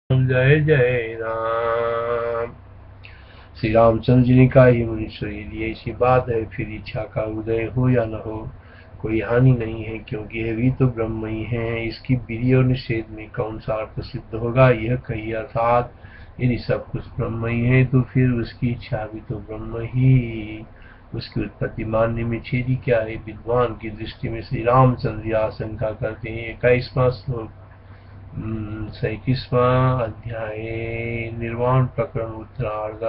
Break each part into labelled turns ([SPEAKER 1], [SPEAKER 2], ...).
[SPEAKER 1] जय जय राम। श्री रामचंद्र जी ने कहा, ही मुनीश्वर, यदि ऐसी बात है फिर इच्छा का उदय हो या न हो कोई हानि नहीं है, क्योंकि यह भी तो ब्रह्म ही है। इसकी विधि और निषेध में कौन सा अर्थ सिद्ध होगा, यह कही। अर्थात यदि सब कुछ ब्रह्म ही है तो फिर उसकी इच्छा भी तो ब्रह्म ही। उसकी उत्पत्ति मानने में छेदी क्या है। विद्वान की दृष्टि में श्री रामचंद्र आशंका करते हैं। 21वां श्लोक 37वां अध्याय निर्वाण प्रकरण उत्तरार्ध।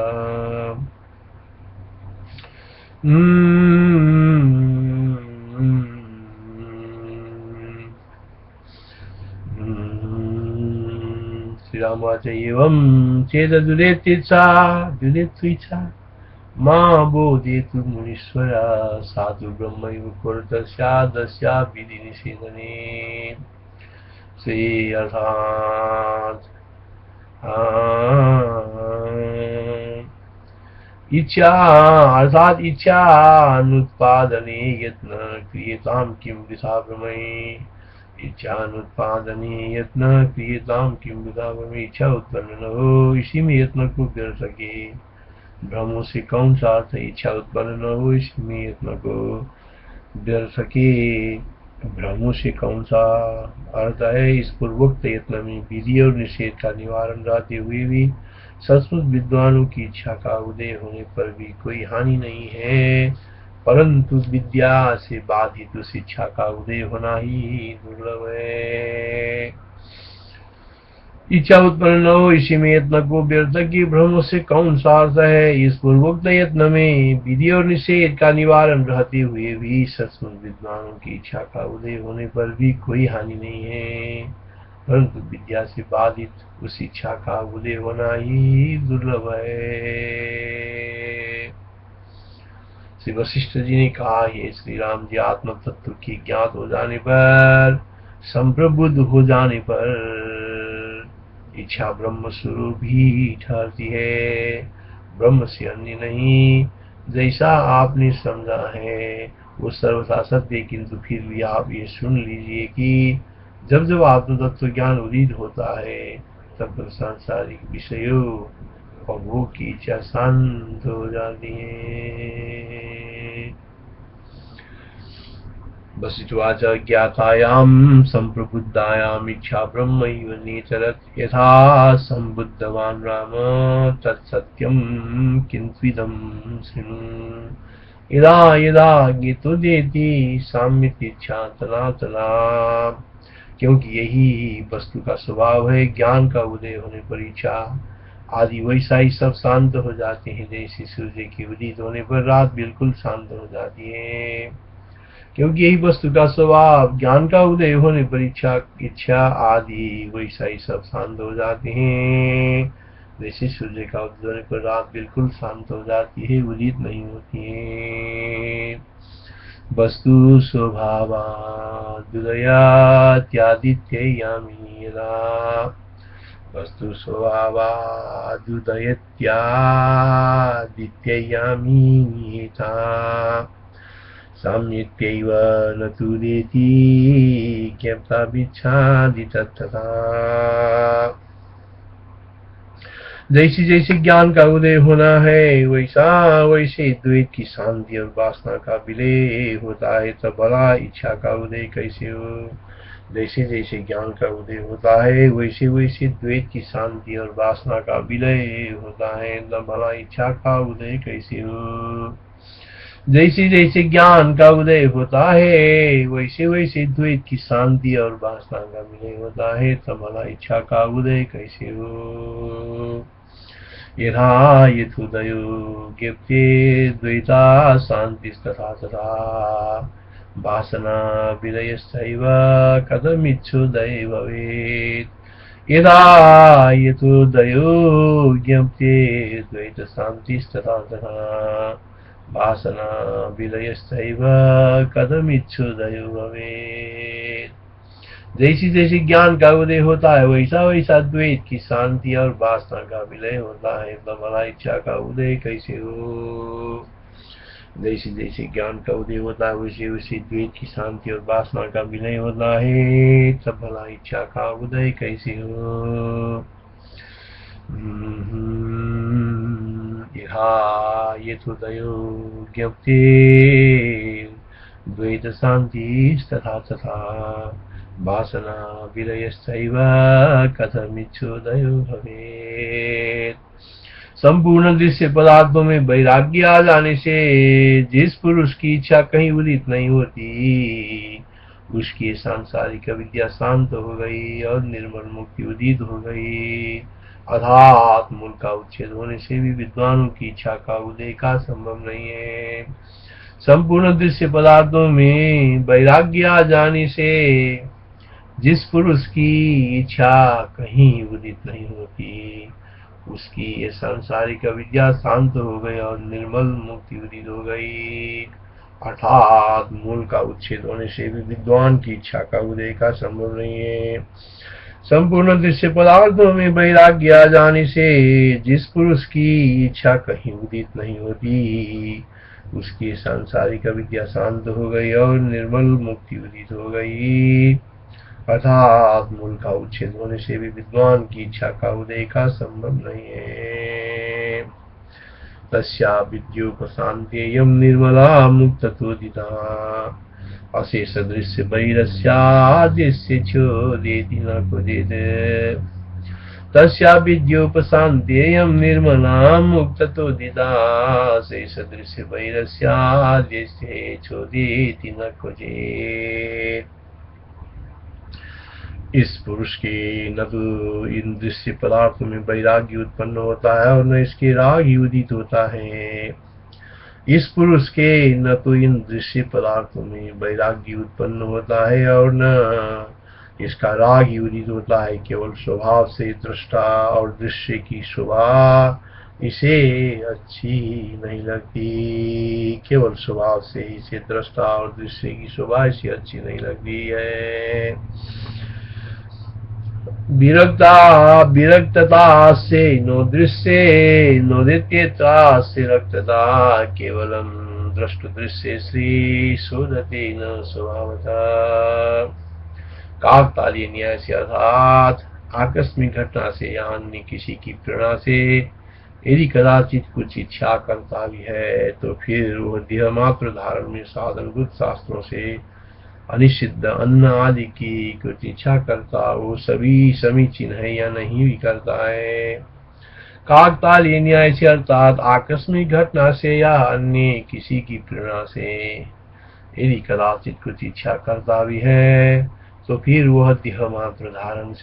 [SPEAKER 1] श्री रामवाच एवं चेदुरेत्सा दुरेत्विच्छा मां बोधयतु मुनीश्वर साधु ब्रह्मैव कुरुतस्या विधि निषेधने। श्री अर्थात इच्छा अर्थात इच्छा अनुत्पादने यत्न क्रियतां किं वृथा भ्रमये। इच्छा अनुत्पादने यत्न क्रियतां किं वृथा भ्रमये। इच्छा उत्पन्न न हो इसी में यत्न को व्यर्थ सके। भ्रमों से कौन सा अर्थ है। इच्छा उत्पन्न न हो इसी में यत्न को व्यर्थ सके। भ्रमों से कौन सा अर्थ है। इस पूर्वोक्त यत्न में विधि और निषेध का निवारण रहते हुए भी संस्कृत विद्वानों की इच्छा का उदय होने पर भी कोई हानि नहीं है, परंतु विद्या से बाधित उस इच्छा का उदय होना ही दुर्लभ है। इच्छा उत्पन्न न हो इसी में यत्न को व्यर्थ की भ्रम से कौन सा अर्थ है। इस पूर्वोक्त यत्न में विधि और निषेध का निवारण रहते हुए भी सचमुच विद्वानों की इच्छा का उदय होने पर भी कोई हानि नहीं है, परंतु विद्या से बाधित उस इच्छा का उदय होना ही दुर्लभ है। श्री वशिष्ठ जी ने कहा, हे श्री राम जी, आत्म तत्व की ज्ञात हो जाने पर, संप्रबुद्ध हो जाने पर इच्छा ब्रह्म स्वरूप ही ठहरती है, ब्रह्म से अन्य नहीं। जैसा आपने समझा है वो सर्वथा सत्य, किंतु फिर भी आप ये सुन लीजिए कि जब जब आत्म तत्व ज्ञान उदित होता है तब सांसारिक विषयों और भोग की इच्छा शांत हो जाती है। वसिष्ठवाच ज्ञातायां संप्रबुद्धायाम् इच्छा ब्रह्मैव नेचरत् यथा संबुद्धवान् राम तत्सत्यं किन्त्विदं शृणु। यदा यदा ज्ञेतोदेति साम्यतिच्छा तदा तदा। क्योंकि यही वस्तु का स्वभाव है। ज्ञान का उदय होने पर इच्छा आदि वैसा ही सब शांत हो जाते हैं, जैसे सूर्य के उदित होने पर रात बिल्कुल शांत हो जाती है। क्योंकि यही वस्तु का स्वभाव, ज्ञान का उदय होने पर इच्छा आदि वैसा ही सब शांत हो जाते हैं, जैसे सूर्य का उदय होने पर रात बिल्कुल शांत हो जाती है, उदित नहीं होती है। वस्तु स्वभावादुदयात्यादित्ययामी यदा वस्तु स्वभावादुदयत्यादित्ययामी नियता साम्यत्यैव न तुरेति ज्ञप्ताभिच्छादि तत्तथा। जैसे जैसे ज्ञान का उदय होना है वैसा वैसे द्वैत की शांति और वासना का विलय होता है, तब भला इच्छा का उदय कैसे हो। जैसे जैसे ज्ञान का उदय होता है वैसे वैसे द्वैत की शांति और वासना का विलय होता है, तब भला इच्छा का उदय कैसे हो। जैसे जैसे ज्ञान का उदय होता है वैसे वैसे द्वैत की शांति और वासना का विलय होता है, तब भला इच्छा का उदय कैसे हो। यथा यथोदयो ज्ञप्ते द्वैता शान्तिस्तथा तथा वासना विलयश्चैव कथमिच्छोदये भवेत्। यथा यथोदयो ज्ञप्ते द्वैतशान्तिस्तथा तथा वासना विलयश्चैव कथमिच्छोदयो भवेत्। जैसे जैसे ज्ञान का उदय होता है वैसा वैसा द्वैत की शांति और वासना का विलय होता है, तब भला इच्छा का उदय कैसे हो। जैसे जैसे ज्ञान का उदय होता है वैसे वैसे द्वैत की शांति और वासना का विलय होता है, तब भला इच्छा का उदय कैसे हो। यथोदयो ज्ञप्ते द्वैत शान्तिस्तथा तथा वासना विलयश्चैव कथमिच्छोदयो भवेत्। संपूर्ण दृश्य पदार्थों में वैराग्य आ जाने से जिस पुरुष की इच्छा कहीं उदित नहीं होती, उसकी सांसारिक विद्या शांत हो गई और निर्मल मुक्ति उदित हो गई। अर्थात मूल का उच्छेद होने से भी विद्वानों की इच्छा का उदय का संभव नहीं है। संपूर्ण दृश्य पदार्थों में वैराग्य आ जाने से जिस पुरुष की इच्छा कहीं उदित नहीं होती, उसकी ये सांसारिक विद्या शांत हो गई और निर्मल मुक्ति उदित हो गई। अर्थात मूल का उच्छेद होने से भी विद्वान की इच्छा का उदय का संभव नहीं है। संपूर्ण दृश्य पदार्थों में वैराग्य आ जाने से जिस पुरुष की इच्छा कहीं उदित नहीं होती, उसकी सांसारिक विद्या शांत हो गई और निर्मल मुक्ति उदित हो गई। अर्थात मूल का उच्छेद होने से भी विद्वान की इच्छा का उदय का संभव नहीं है। तस्या विद्योपशान्त्येयं निर्मला मुक्ततोदिता अशेष दृश्य वैरस्यादृश्य चोदेति न क्वचित्। तस्या विद्योपशान्त्येयं निर्मला मुक्ततोदिता अशेष दृश्य वैरस्यादृश्य चोदेति न क्वचित्। इस पुरुष के न तो इन दृश्य पदार्थों में वैराग्य उत्पन्न होता है और न इसके राग ही उदित होता है। इस पुरुष के न तो इन दृश्य पदार्थों में वैराग्य उत्पन्न होता है और न इसका राग ही उदित होता है। केवल स्वभाव से दृष्टा और दृश्य की शोभा इसे अच्छी नहीं लगती। केवल स्वभाव से इसे दृष्टा और दृश्य की शोभा इसे अच्छी नहीं लगती है। विरक्तता से नो दृश्य नो नित्यता से रक्तता केवलम दृष्ट दृश्य श्री शोधते न स्वभावता। काकतालीय न्याय से अर्थात आकस्मिक घटना से या अन्य किसी की प्रेरणा से यदि कदाचित कुछ इच्छा करता भी है तो फिर वह देह मात्र धारण में साधनभूत शास्त्रों से अनिषिद्ध अन्न आदि की कुछ इच्छा करता, वो सभी समीचीन है या नहीं भी करता है। काकतालीय न्याय से अर्थात आकस्मिक घटना से या अन्य किसी की प्रेरणा से यदि कदाचित कुछ इच्छा करता भी है तो फिर वह देह मात्र धारण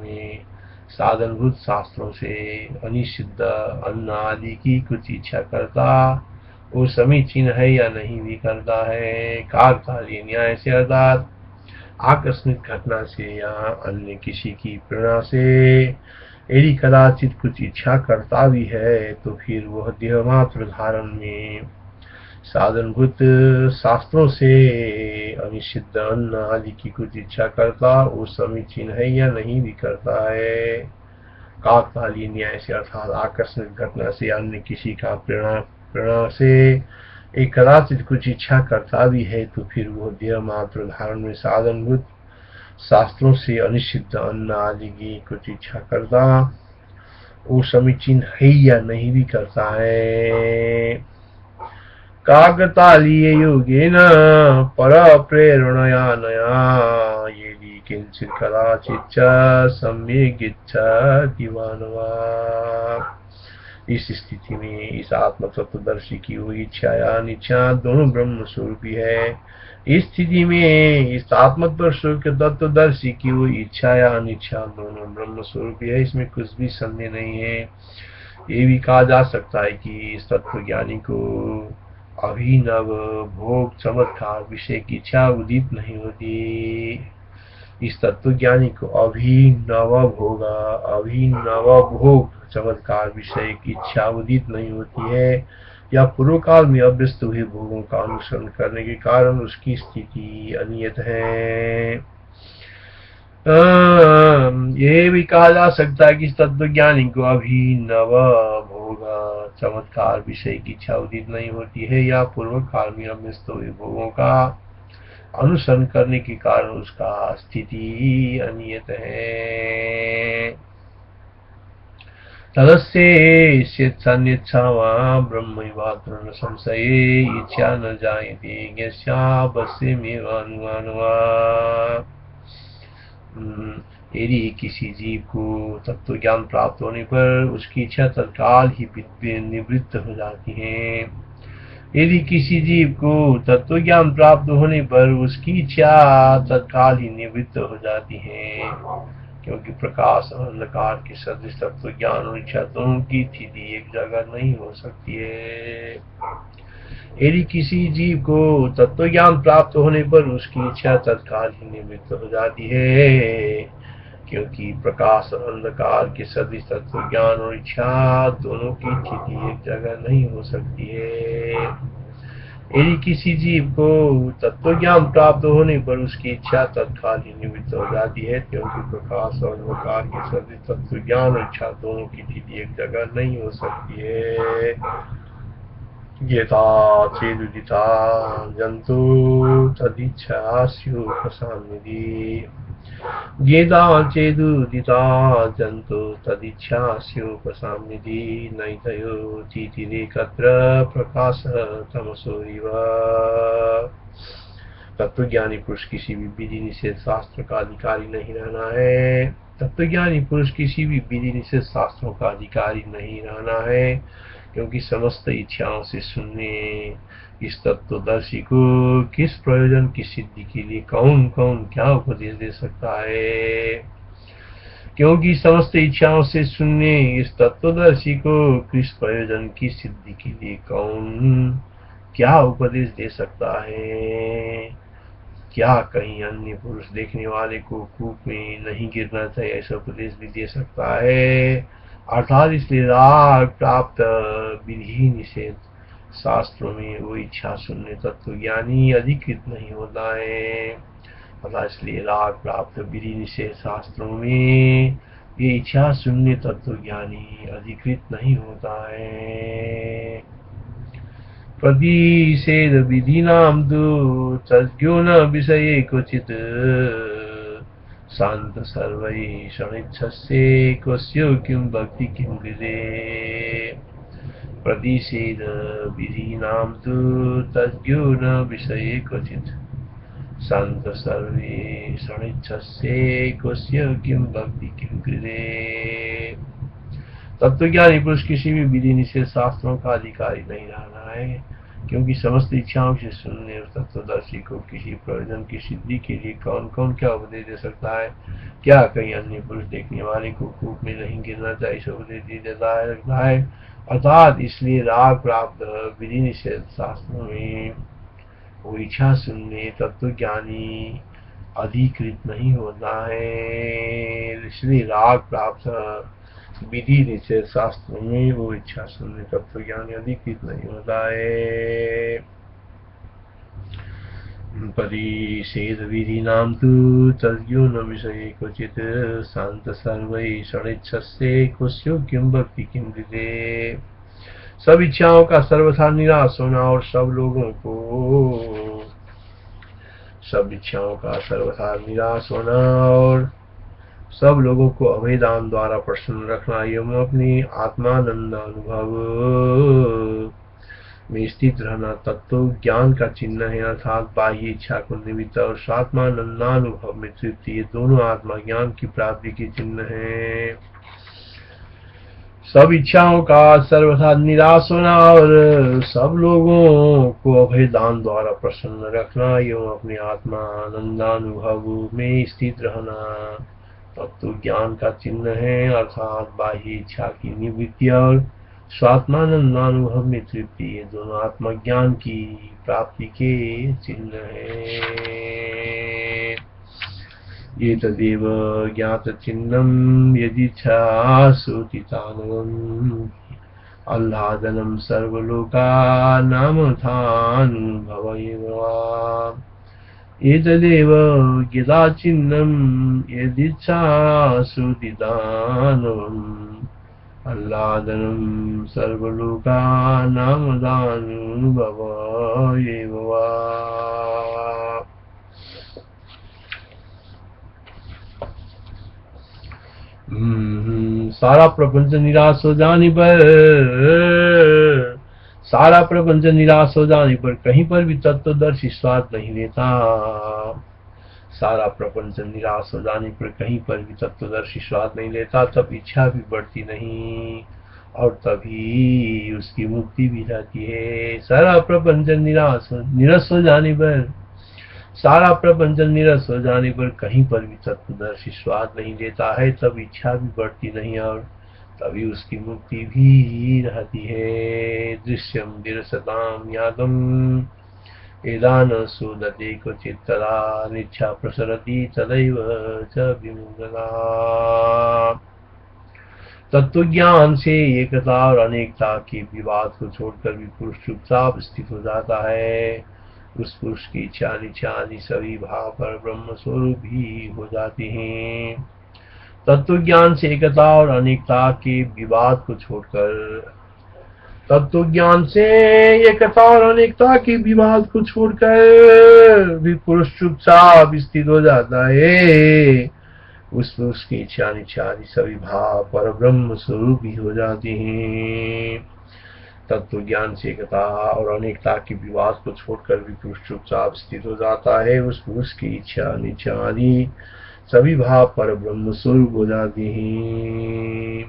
[SPEAKER 1] में साधनभूत शास्त्रों से अनिषिद्ध अन्न आदि की कुछ इच्छा करता, वो समीचीन है या नहीं भी करता है। काकतालीय न्याय से अर्थात आकस्मिक घटना से या अन्य किसी की प्रेरणा से यदि कदाचित कुछ इच्छा करता भी है तो फिर वह देह मात्र धारण में साधनभूत शास्त्रों से अनिषिद्ध अन्न आदि की कुछ इच्छा करता, वो समीचीन है या नहीं भी करता है। काकतालीय न्याय से अर्थात आकस्मिक घटना से या अन्य किसी का प्रेरणा से एक कदाचित कुछ इच्छा करता भी है तो फिर वह देह मात्र धारण में साधनभूत शास्त्रों से अनिषिद्ध अन्न आदि की कुछ इच्छा करता, वो समीचीन है या नहीं भी करता है। काकतालीय योगेन पर प्रेरणया नया यदि किंचित कदाचित् सम्यक् इच्छति मानवा। इस स्थिति में इस आत्म तत्वदर्शी की हुई इच्छा या अनिच्छा दोनों ब्रह्म स्वरूपी है। इस स्थिति में इस आत्म तत्वदर्शी की हुई इच्छा या अनिच्छा दोनों ब्रह्म स्वरूपी है, इसमें कुछ भी संदेह नहीं है। ये भी कहा जा सकता है कि इस तत्व ज्ञानी को अभिनव भोग चमत्कार विषय की इच्छा उदित नहीं होती। इस तत्व ज्ञानी को अभिनव भोग चमत्कार विषय की इच्छा उदित नहीं होती है या पूर्व काल में अभ्यस्त हुए भोगों का अनुसरण करने के कारण उसकी स्थिति अनियत है। यह भी कहा जा सकता है कि इस तत्वज्ञानी को अभिनव भोग चमत्कार विषय की इच्छा उदित नहीं होती है या पूर्व काल में अभ्यस्त हुए भोगों का अनुसरण करने के कारण उसका स्थिति अनियत है। तदस्य स्वेच्छान्यच्छा वा ब्रह्मैवात्र न संशये इच्छा न जायते यस्यावश्यमेव अनुमानवा। यदि किसी जीव को तत्व ज्ञान प्राप्त होने पर उसकी इच्छा तत्काल ही निवृत्त हो जाती है। यदि किसी जीव को तत्व ज्ञान प्राप्त होने पर उसकी इच्छा तत्काल ही निवृत्त हो जाती है, क्योंकि प्रकाश और अंधकार के सदृश तत्व ज्ञान और इच्छा दोनों की स्थिति एक जगह नहीं हो सकती है। यदि किसी जीव को तत्व ज्ञान प्राप्त होने पर उसकी इच्छा तत्काल ही निवृत्त हो जाती है, क्योंकि प्रकाश और अंधकार के सदृश तत्व ज्ञान और इच्छा दोनों की स्थिति एक जगह नहीं हो सकती है। यदि किसी जीव को तत्व ज्ञान प्राप्त होने पर उसकी इच्छा तत्काल ही निवृत्त हो जाती है, क्योंकि प्रकाश और अंधकार के सदृश तत्व ज्ञान और इच्छा दोनों की स्थिति एक जगह नहीं हो सकती है। यथा चेदुदिता जंतु तदिच्छा स्युपशाम्यति। यथा चेदुदिता जंतु तदिच्छा स्युपशाम्यति नैतयो चितिरेकत्र प्रकाश तमसोरिव। तत्वज्ञानी पुरुष किसी भी विधि निषेध शास्त्र का अधिकारी नहीं रहना है। तत्वज्ञानी पुरुष किसी भी विधि निषेध शास्त्रों का अधिकारी नहीं रहना है, क्योंकि समस्त इच्छाओं से शून्य इस तत्वदर्शी को किस प्रयोजन की सिद्धि के लिए कौन कौन क्या उपदेश दे सकता है। क्योंकि समस्त इच्छाओं से शून्य इस तत्वदर्शी को किस प्रयोजन की सिद्धि के लिए कौन क्या उपदेश दे सकता है। क्या कहीं अन्य पुरुष देखने वाले को कूप में नहीं गिरना चाहिए ऐसा उपदेश भी दे सकता है। अर्थात इसलिए राग प्राप्त विधि निषेध शास्त्रों में वो इच्छा शून्य तत्वज्ञानी अधिकृत नहीं होता है। अर्थात इसलिए राग प्राप्त विधि निषेध शास्त्रों में ये इच्छा शून्य तत्वज्ञानी अधिकृत नहीं होता है। प्रतिषेध विधिनां तु तज्ज्ञो न विषये क्वचित् शांत सर्वैः शरणिच्छस्य क्वस्यो किं भक्ति किं कृते। प्रतिषेध विधिनां तु तज्ज्ञो न विषये क्वचित् शांत सर्वे शरणिच्छस्य क्वस्य किं भक्ति किं कृते। तत्वज्ञानी पुरुष किसी भी विधि निषेध शास्त्रों का अधिकारी नहीं रहना है, क्योंकि समस्त इच्छाओं से शून्य तत्वदर्शी को किसी प्रयोजन की सिद्धि के लिए कौन कौन क्या उपदेश दे सकता है। क्या कहीं अन्य पुरुष देखने वाले को कूप में नहीं गिरना चाहिए इसे उपदेश देता है लगता है। अर्थात इसलिए राग प्राप्त विधि निषेध शास्त्रों में वो इच्छा शून्य तत्वज्ञानी अधिकृत नहीं होता है। इसलिए राग प्राप्त विधि निषेध शास्त्रों में वो इच्छा शून्य तत्वज्ञानी अधिकृत नहीं होता है। परिषेध विधिनां तु तज्ज्ञो न विषये क्वचित् शांत सर्वैः शरणिच्छस्य क्वस्यो किं भक्ति किं कृते। सब इच्छाओं का सर्वथा निराश होना और सब इच्छाओं का सर्वथा निराश होना और सब लोगों को अभेदान द्वारा प्रसन्न रखना एवं अपनी आत्मानंद अनुभव में स्थित रहना तत्व ज्ञान का चिन्ह है। अर्थात बाह्य इच्छा को निमित्त और स्वात्मानंदानुभव में तृप्ति, ये दोनों आत्मा ज्ञान की प्राप्ति के चिन्ह है। सब इच्छाओं का सर्वथा निराश होना और सब लोगों को अभेदान द्वारा प्रसन्न रखना एवं अपने आत्मा आनंदानुभव में स्थित रहना तत्व ज्ञान का चिन्ह है। अर्थात बाह्य इच्छा की निवृत्ति और स्वात्मानंदानुभव में तृप्ति, ये दोनों आत्मज्ञान की प्राप्ति के चिन्ह है। ये तदेव ज्ञात चिन्हम यदिच्छासु तितानवम् आह्लादनं सर्वलोकानामथानुभव एव वा। एतदेव ज्ञाता चिन्हम यदिच्छासु तितानवम् आह्लादनं सर्वलोकानामथानुभव एव वा। सारा प्रपंच निराश हो जाने पर, सारा प्रपंच निराश हो जाने पर कहीं पर भी तत्वदर्शी स्वाद नहीं लेता। सारा प्रपंच निराश हो जाने पर कहीं पर भी तत्वदर्शी स्वाद नहीं लेता, तब इच्छा भी बढ़ती नहीं और तभी उसकी मुक्ति भी रहती है। सारा प्रपंच निरस हो जाने पर, सारा प्रपंच निरस हो जाने पर कहीं पर भी तत्वदर्शी स्वाद नहीं लेता है, तब इच्छा भी बढ़ती नहीं और तभी उसकी मुक्ति भी रहती है। दृश्यम विरसताम यादम एदान सुदते क्वचित् तदा निच्छा प्रसरति तदैव च विमुक्तता। तत्व ज्ञान से एकता और अनेकता के विवाद को छोड़कर भी पुरुष चुपचाप स्थित हो जाता है। उस पुरुष की इच्छा निच्छा आदि सभी भाव पर ब्रह्म स्वरूप ही हो जाते हैं। तत्व ज्ञान से एकता और अनेकता के विवाद को छोड़कर, तत्व ज्ञान से एकता और अनेकता के विवाद को छोड़कर भी पुरुष चुपचाप स्थित हो जाता है। उस पुरुष की इच्छा निच्छा आदि सभी भाव पर ब्रह्म स्वरूप ही हो जाते हैं। तत्व ज्ञान से एकता और अनेकता के विवाद को छोड़कर भी पुरुष चुपचाप स्थित हो जाता है। उस पुरुष की इच्छा निच्छा आदि सभी भाव पर ब्रह्म स्वरूप हो जाते हैं।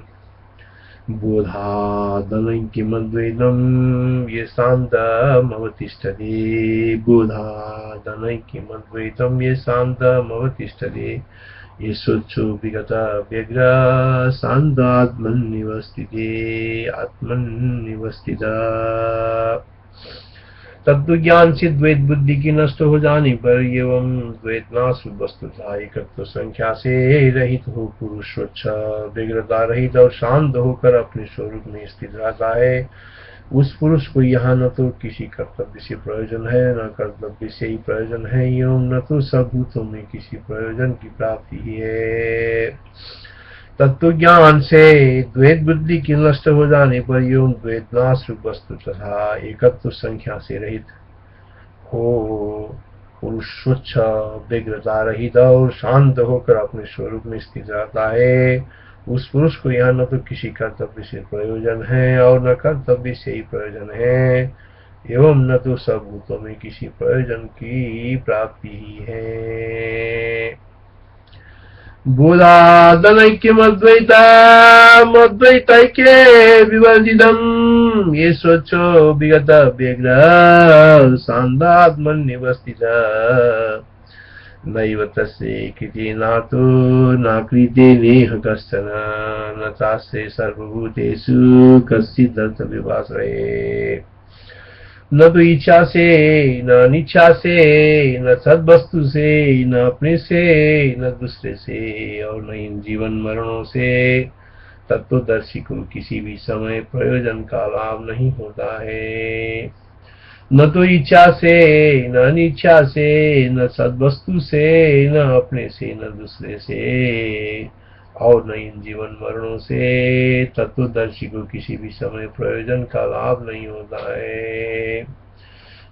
[SPEAKER 1] बोधादनैक्यमद्वैतम् ये शान्तमवतिष्ठते, बोधादनैक्यमद्वैतम् ये शान्तमवतिष्ठते, ये स्वच्छो विगत व्यग्र शान्तात्मन्निवस्थिते आत्मन्निवस्थित। तत्व ज्ञान से द्वैत बुद्धि की नष्ट हो जाने पर एवं द्वैत नाश वस्तुतः एकत्व संख्या से रहित हो पुरुष स्वच्छ व्यग्रता रहित और शांत होकर अपने स्वरूप में स्थित रहता है। उस पुरुष को यहाँ न तो किसी कर्तव्य से प्रयोजन है, न कर्तव्य से ही प्रयोजन है, एवं न तो सब भूतों में किसी प्रयोजन की प्राप्ति ही है। तत्व ज्ञान से द्वैत बुद्धि की नष्ट हो जाने पर एवं द्वैत नाश वस्तु तथा एकत्व संख्या से रहित हो पुरुष स्वच्छ व्यग्रता रहित और शांत होकर अपने स्वरूप में स्थित रहता है। उस पुरुष को यहाँ न तो किसी कर्तव्य से प्रयोजन है और न कर्तव्य से ही प्रयोजन है, एवं न तो सब भूतों में किसी प्रयोजन की प्राप्ति ही है। बोधादनैक्यमद्वैतामद्वैतैक्ये विवर्जितम् ये स्वच्छो विगत व्यग्र शान्तात्मन्निवस्थित, नैव तस्य कृते नातो नाकृते नेह कश्चन, न चास्य सर्वभूतेषु कश्चिदर्थविभाश्रये। न तो इच्छा से, न अनिच्छा से, न सद्वस्तु से, न अपने से, न दूसरे से और न इन जीवन मरणों से तत्वदर्शी को किसी भी समय प्रयोजन का लाभ नहीं होता है। न तो इच्छा से, न अनिच्छा से, न सद्वस्तु से, न अपने से, न दूसरे से और न इन जीवन मरणों से तत्वदर्शी को किसी भी समय प्रयोजन का लाभ नहीं होता है।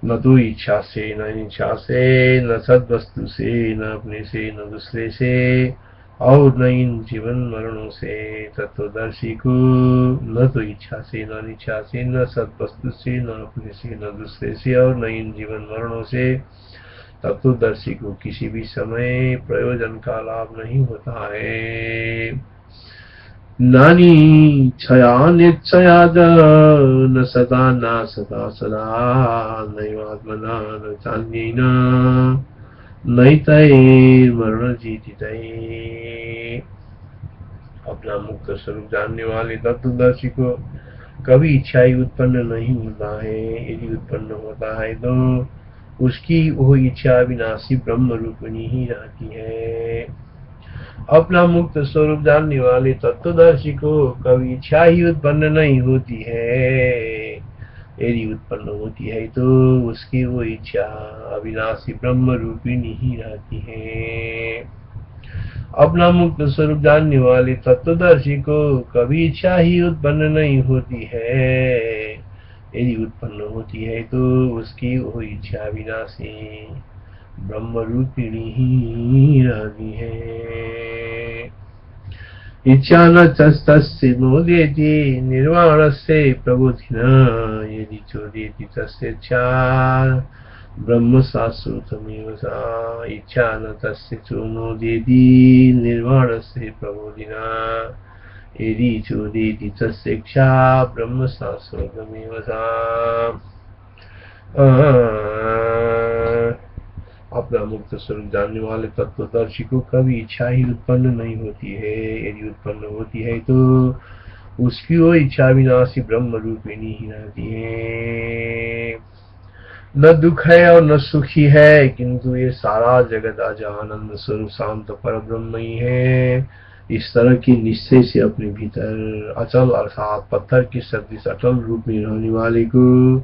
[SPEAKER 1] न तो इच्छा से, न अनिच्छा से, न सद्वस्तु से, न अपने से, न दूसरे से और न इन जीवन मरणों से तत्वदर्शी को, न तो इच्छा से, न अनिच्छा से, न सद्वस्तु से, न अपने से, न दूसरे से और न इन जीवन मरणों से तत्वदर्शी को किसी भी समय प्रयोजन का लाभ नहीं होता है। नानी छया निच्छया न सदा न सदा सदा नैवात्मना न चान्येन नैतैर्मरण जीतितै। अपना मुक्त स्वरूप जानने वाले तत्वदर्शी को कभी इच्छा ही उत्पन्न नहीं होता है। यदि उत्पन्न होता है तो उसकी वो इच्छा अविनाशी ब्रह्म रूपिणी ही रहती है। अपना मुक्त स्वरूप जानने वाले तत्वदर्शी को कभी इच्छा ही उत्पन्न नहीं होती है। यदि उत्पन्न होती है तो उसकी वो इच्छा अविनाशी ब्रह्म रूपिणी ही रहती है। अपना मुक्त स्वरूप जानने वाले तत्वदर्शी को कभी इच्छा ही उत्पन्न नहीं होती है। यदि उत्पन्न होती है तो उसकी वो इच्छा विनाशी ब्रह्म रूपिणी ही रहती है। इच्छा न तस्य नोदेति निर्वाणस्य प्रबोधिना यदि चोदेति तस्य इच्छा ब्रह्म शाश्वतमेव सा इच्छा न तस्य चोनोदेति निर्वाणस्य प्रबोधिना यदि चोदेति तस्य इच्छा ब्रह्म शाश्वतमेव सा। अपना मुक्त स्वरूप जानने वाले तत्वदर्शी को कभी इच्छा ही उत्पन्न नहीं होती है। यदि उत्पन्न होती है तो उसकी वो इच्छा विनाशी ब्रह्म रूपिणी ही रहती है। न दुख है और न सुखी है, किंतु ये सारा जगत अज आनंद स्वरूप शांत पर ब्रह्म ही है। इस तरह की निश्चय से अपने भीतर अचल अर्थात पत्थर की सदृश अटल रूप में रहने वाले को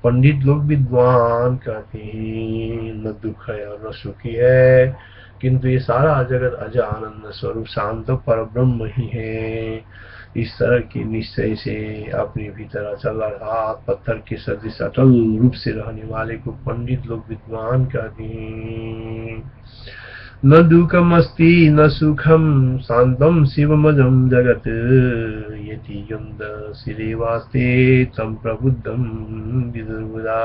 [SPEAKER 1] पंडित लोग विद्वान कहते हैं। न दुख है और न सुखी है, किंतु ये सारा जगत अज आनंद स्वरूप शांत पर ब्रह्म ही है। इस तरह के निश्चय से अपने भीतर अचल अर्थात पत्थर के सदृश अटल रूप से रहने वाले को पंडित लोग विद्वान कहते हैं। न दुःखम अस्ति न सुखम शांतम शिवमजम जगत यति युंद शिरेवास्ते तम प्रबुद्धम विदुर्बुधा।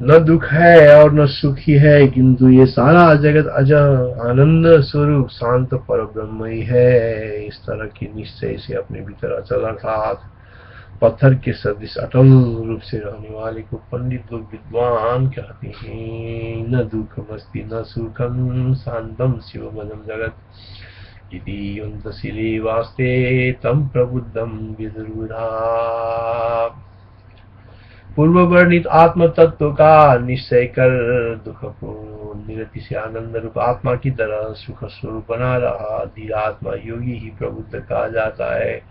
[SPEAKER 1] न दुख है और न सुखी है, किंतु ये सारा जगत अज आनंद स्वरूप शांत पर ब्रह्म ही है। इस तरह की निश्चय से अपने भीतर अचल अर्थात पत्थर के सदृश अटल रूप से रहने वाले को पंडित लोग विद्वान कहते हैं। न दुखम अस्ति न सुखम शांतम शिवमदम जगत इति युन्तशिले वास्ते तम प्रबुद्धम विदुर्बुधा। पूर्व वर्णित आत्म तत्व का निश्चय कर दुख को निरति से आनंद रूप आत्मा की तरह सुख स्वरूप बना रहा धीरात्मा योगी ही प्रबुद्ध कहा जाता है।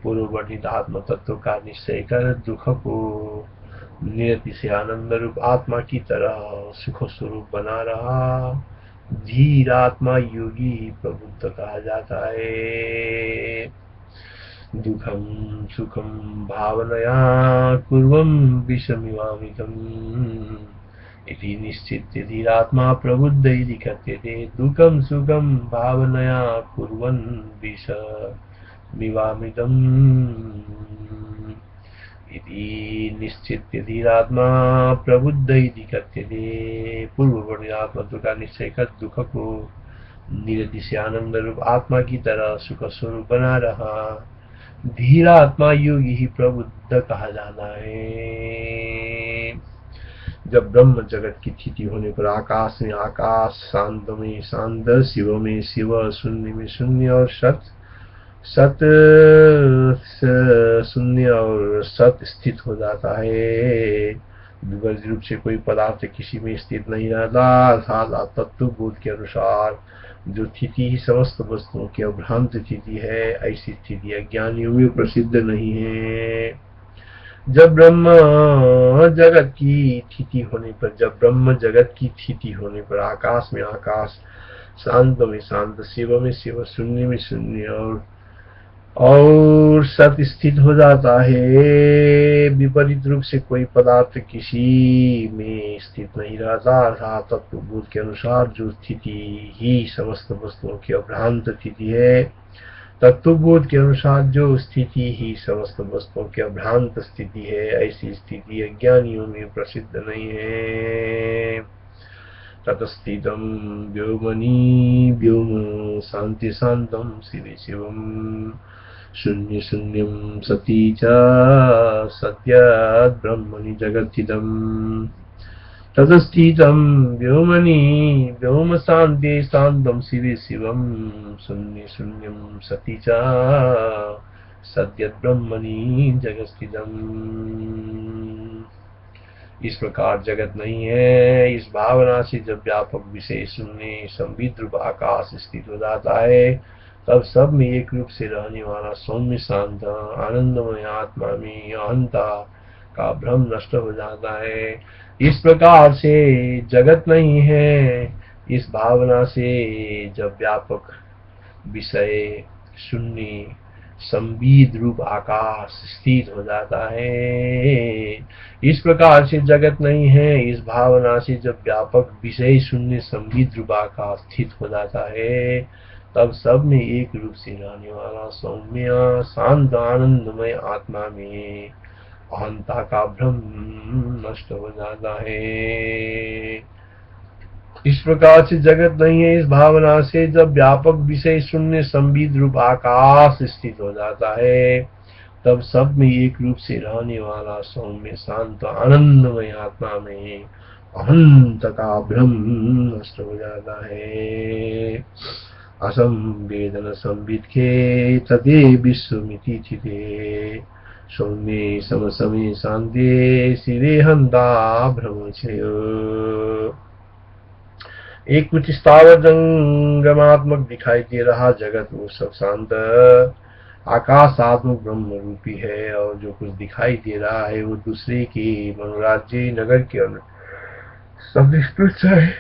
[SPEAKER 1] पूर्व वर्णित आत्म तत्व का निश्चय कर दुख को निरति से आनंद रूप आत्मा की तरह सुख स्वरूप बना रहा धीरात्मा योगी प्रबुद्ध कहा जाता है। दुखम सुखम भावनया कुर्वं विषमिवामितम् इति निश्चित्य धीरात्मा प्रबुद्ध इति कथ्यते। दुखम सुखम भावनया कुर्वन् विषमिवामितम् इति निश्चित्य धीरात्मा प्रबुद्ध इति कथ्यते। पूर्व वर्णित आत्मत्व का निश्चय कर दुख को निरति से आनंद रूप आत्मा की तरह सुख स्वरूप बना रहा धीरा आत्मा योगी ही प्रबुद्ध कहा जाना है। जब ब्रह्म जगत की स्थिति होने पर आकाश में आकाश, शांत में शांत, शिव में शिव, शून्य में शून्य और सत शून्य और सत स्थित हो जाता है। विवर्ज रूप से कोई पदार्थ किसी में स्थित नहीं रहता अर्थात तत्व बोध के अनुसार जो स्थिति ही समस्त वस्तुओं की अभ्रांत स्थिति है, ऐसी स्थिति अज्ञानियों में प्रसिद्ध नहीं है। जब ब्रह्म जगत की स्थिति होने पर आकाश में आकाश, शांत में शांत, शिव में शिव, शून्य में शून्य और सत स्थित हो जाता है। विपरीत रूप से कोई पदार्थ किसी में स्थित नहीं रहता अर्थात तत्वबोध के अनुसार जो स्थिति ही समस्त वस्तुओं की अभ्रांत स्थिति है। तत्वबोध के अनुसार जो स्थिति ही समस्त वस्तुओं की अभ्रांत स्थिति है, ऐसी स्थिति अज्ञानियों में प्रसिद्ध नहीं है। ततस्थितं व्योमनि व्योम शांति शांतम शिवे शिवम शून्य शून्यम सती च सत्यात् ब्रह्मणि जगत्थितम्। ततस्थितं व्योमनि व्योम शांति शांतम शिवे शिवम शून्य शून्यम सती च सत्यात् ब्रह्मणि जगत्थितम्। इस प्रकार जगत नहीं है, इस भावना से जब व्यापक विषय शून्य संविद रूप आकाश स्थित हो जाता है, तब सब में एक रूप से रहने वाला सौम्य शांत आनंदमय आत्मा में अहंता का भ्रम नष्ट हो जाता है। इस प्रकार से जगत नहीं है, इस भावना से जब व्यापक विषय शून्य संविद रूप आकाश स्थित हो जाता है। इस प्रकार से जगत नहीं है, इस भावना से जब व्यापक विषय शून्य संविद रूप आकाश स्थित हो जाता है, तब सब में एक रूप से रहने वाला सौम्य शांत आनंदमय आत्मा में अहंता का भ्रम नष्ट हो जाता है। इस प्रकार से जगत नहीं है, इस भावना से जब व्यापक विषय शून्य संबित रूप आकाश स्थित हो जाता है, तब सब में एक रूप से रहने वाला सौम्य शांत आनंदमय आत्मा में अहंत का भ्रम नष्ट हो जाता है। असंवेदन संबित के तदे विश्वमिति चिते सौम्ये समसमे शांते शिवे हंता भ्रमक्षयो। एक कुछ स्थावर जंगमात्मक दिखाई दे रहा जगत वो सब शांत आकाशात्मक ब्रह्म रूपी है, और जो कुछ दिखाई दे रहा है वो दूसरे के मनोराज्य नगर के सदृश है।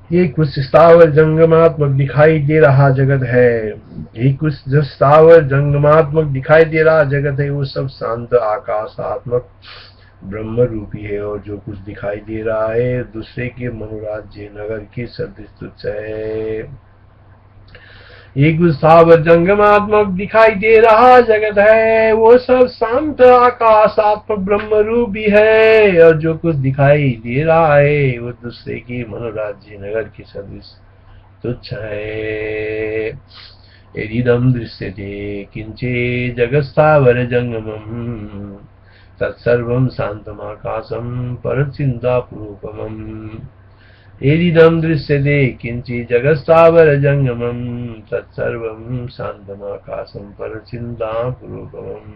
[SPEAKER 1] ये कुछ स्थावर जंगमात्मक दिखाई दे रहा जगत है, ये कुछ जो स्थावर जंगमात्मक दिखाई दे रहा जगत है वो सब शांत आकाशात्मक ब्रह्म रूपी है, और जो कुछ दिखाई दे रहा है दूसरे के मनोराज्य नगर के सदृश तुच्छ है। एक स्थावर जंगमात्मक दिखाई दे रहा जगत है वो सब शांत आकाशात्मक ब्रह्म रूपी है, और जो कुछ दिखाई दे रहा है वो दूसरे के मनोराज्य नगर के सदृश तुच्छ है। यदिदं दृश्यते किंचे जगत्स्थावर जंगमम् तत्सर्वं शान्तमाकाशं परचिन्तापूर्वकम्। यदिदं दृश्यते किंचित् जगत्स्थावर जंगमम् तत्सर्वं शान्तमाकाशं परचिन्तापूर्वकम्।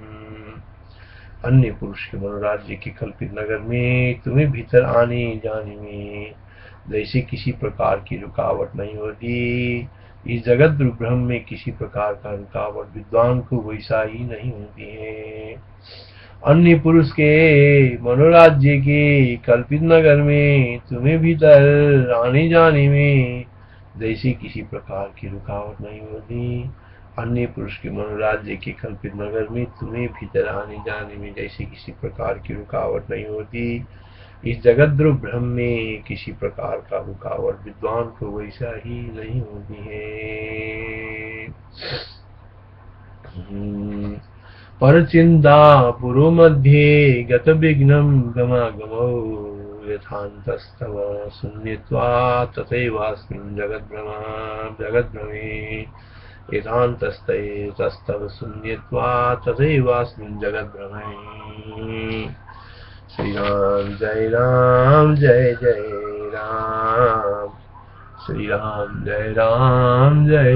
[SPEAKER 1] अन्य पुरुष के मनोराज्य के कल्पित नगर में तुम्हें भीतर आने जाने में जैसे किसी प्रकार की रुकावट नहीं होती, इस जगत रूप ब्रह्म में किसी प्रकार का रुकावट विद्वान को वैसा ही नहीं होती है। अन्य पुरुष के मनोराज्य के कल्पित नगर में तुम्हें भीतर आने जाने में जैसे किसी प्रकार की रुकावट नहीं होती, अन्य पुरुष के मनोराज्य के कल्पित नगर में तुम्हें भीतर आने जाने में जैसे किसी प्रकार की रुकावट नहीं होती, इस जगत रूप ब्रह्म में किसी प्रकार का रुकावट विद्वान को वैसा ही नहीं होती है। परचिन्ता पुरो मध्ये गत विघ्नं गमागमौ यथान्तस्तव शून्यत्वात् तथैवास्मिन् जगद्भ्रमे यथान्तस्तव शून्यत्वात् तथैवास्मिन् जगद्भ्रमे। श्री राम जय राम जय जय राम, श्री राम जय राम जय